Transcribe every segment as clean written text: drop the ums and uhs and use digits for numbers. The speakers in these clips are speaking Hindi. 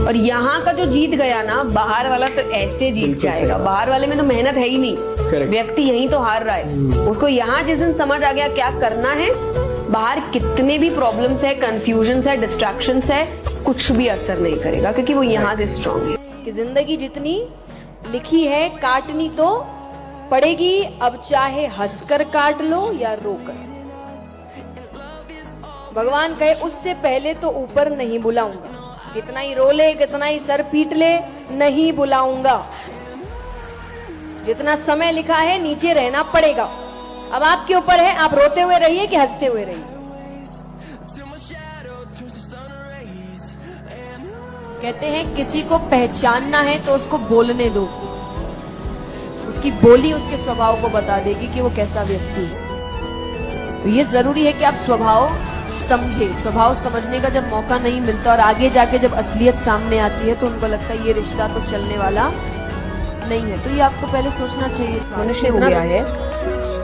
और यहाँ का जो जीत गया ना, बाहर वाला तो ऐसे जीत जाएगा। बाहर वाले में तो मेहनत है ही नहीं, व्यक्ति यही तो हार रहा है। उसको यहाँ जिस दिन समझ आ गया क्या करना है, बाहर कितने भी प्रॉब्लम्स है, कंफ्यूजन्स है, डिस्ट्रैक्शंस है, कुछ भी असर नहीं करेगा, क्योंकि वो यहाँ से स्ट्रॉन्ग है। कि जिंदगी जितनी लिखी है काटनी तो पड़ेगी, अब चाहे हंसकर काट लो या रोकर। भगवान कहे उससे पहले तो ऊपर नहीं बुलाऊंगा, कितना ही रो ले, कितना ही सर पीट ले, नहीं बुलाऊंगा। जितना समय लिखा है नीचे रहना पड़ेगा। अब आपके ऊपर है, आप रोते हुए रहिए कि हंसते हुए रहिए। कहते हैं किसी को पहचानना है तो उसको बोलने दो, उसकी बोली उसके स्वभाव को बता देगी कि वो कैसा व्यक्ति है। तो ये जरूरी है कि आप स्वभाव समझे। स्वभाव समझने का जब मौका नहीं मिलता और आगे जाके जब असलियत सामने आती है तो उनको लगता है ये रिश्ता तो चलने वाला नहीं है। तो ये आपको पहले सोचना चाहिए। मनुष्य हो गया है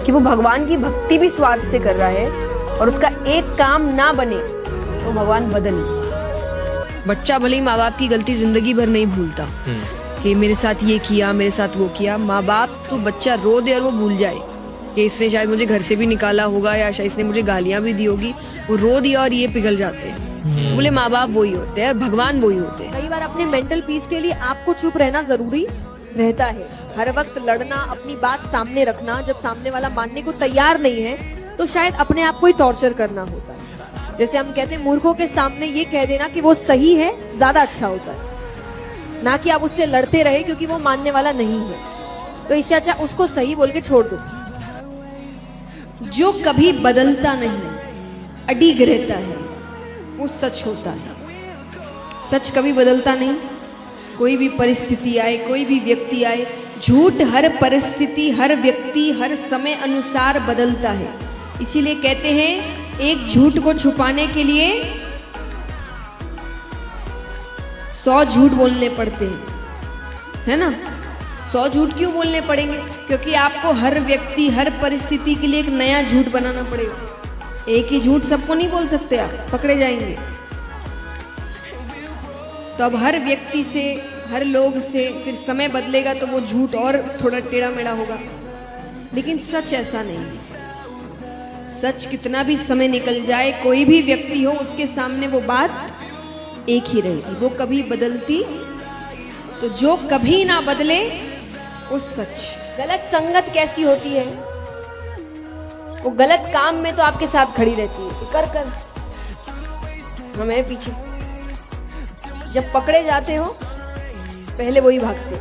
कि वो भगवान की भक्ति भी स्वार्थ से कर रहा है, और उसका एक काम ना बने तो भगवान बदल। बच्चा भले ही माँ बाप की गलती जिंदगी भर नहीं भूलता कि मेरे साथ ये किया, मेरे साथ वो किया। माँ बाप तो बच्चा रो दे और वो भूल जाए कि इसने शायद मुझे घर से भी निकाला होगा, या शायद इसने मुझे गालियां भी दी होगी, वो रो दिया और ये पिघल जाते हैं। तो बोले माँ बाप वही होते हैं, भगवान वही होते हैं। कई बार अपने मेंटल पीस के लिए आपको चुप रहना जरूरी रहता है। हर वक्त लड़ना, अपनी बात सामने रखना, जब सामने वाला मानने को तैयार नहीं है तो शायद अपने आप को ही टॉर्चर करना होता है। जैसे हम कहते हैं मूर्खों के सामने ये कह देना कि वो सही है ज्यादा अच्छा होता है, ना कि आप उससे लड़ते रहे क्योंकि वो मानने वाला नहीं है। तो इससे अच्छा उसको सही बोल के छोड़ दो। जो कभी बदलता नहीं, अडिग रहता है, वो सच होता है। सच कभी बदलता नहीं। कोई भी परिस्थिति आए, कोई भी व्यक्ति आए, झूठ हर परिस्थिति, हर व्यक्ति, हर समय अनुसार बदलता है। इसीलिए कहते हैं एक झूठ को छुपाने के लिए 100 झूठ बोलने पड़ते हैं, है ना। 100 झूठ क्यों बोलने पड़ेंगे? क्योंकि आपको हर व्यक्ति, हर परिस्थिति के लिए एक नया झूठ बनाना पड़ेगा। एक ही झूठ सबको नहीं बोल सकते, आप पकड़े जाएंगे। तो अब हर व्यक्ति से, हर लोग से फिर समय बदलेगा तो वो झूठ और थोड़ा टेढ़ा मेढ़ा होगा। लेकिन सच ऐसा नहीं है। सच कितना भी समय निकल जाए, कोई भी व्यक्ति हो, उसके सामने वो बात एक ही रहेगी, वो कभी बदलती। तो जो कभी ना बदले वो सच। गलत संगत कैसी होती है? वो गलत काम में तो आपके साथ खड़ी रहती है, कर कर हमें पीछे। जब पकड़े जाते हो पहले वही भागते।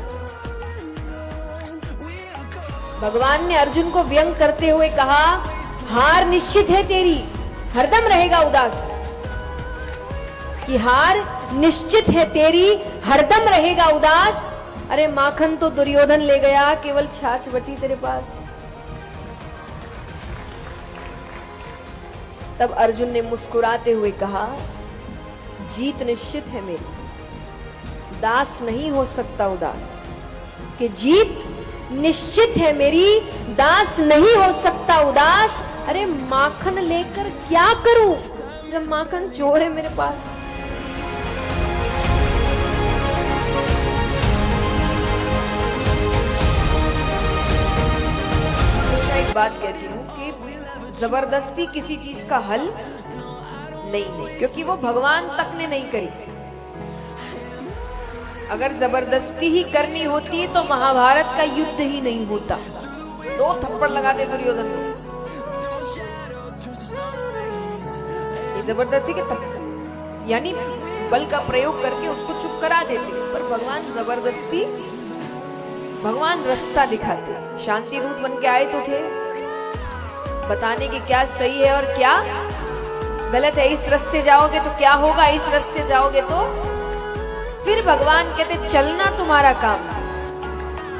भगवान ने अर्जुन को व्यंग करते हुए कहा, हार निश्चित है तेरी, हरदम रहेगा उदास। कि हार निश्चित है तेरी, हरदम रहेगा उदास। अरे माखन तो दुर्योधन ले गया, केवल छाछ बची तेरे पास। तब अर्जुन ने मुस्कुराते हुए कहा, जीत निश्चित है मेरी, दास नहीं हो सकता उदास। कि जीत निश्चित है मेरी, दास नहीं हो सकता उदास। अरे माखन लेकर क्या करूं जब माखन चोर है मेरे पास। एक बात कहती हूँ कि जबरदस्ती किसी चीज का हल नहीं है, क्योंकि वो भगवान तक ने नहीं करी। अगर जबरदस्ती ही करनी होती तो महाभारत का युद्ध ही नहीं होता। 2 थप्पड़ लगा दे दुर्योधन को, ये जबरदस्ती के थप्पड़, यानी बल का प्रयोग करके उसको चुप करा देते। पर भगवान जबरदस्ती, भगवान रास्ता दिखाते। शांति दूत बन के आए तो थे बताने की क्या सही है और क्या गलत है। इस रास्ते जाओगे तो क्या होगा, इस रास्ते जाओगे तो। फिर भगवान कहते चलना तुम्हारा काम।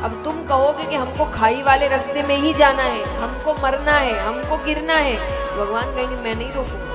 अब तुम कहोगे कि हमको खाई वाले रास्ते में ही जाना है, हमको मरना है, हमको गिरना है, भगवान कहेंगे मैं नहीं रोकूंगा।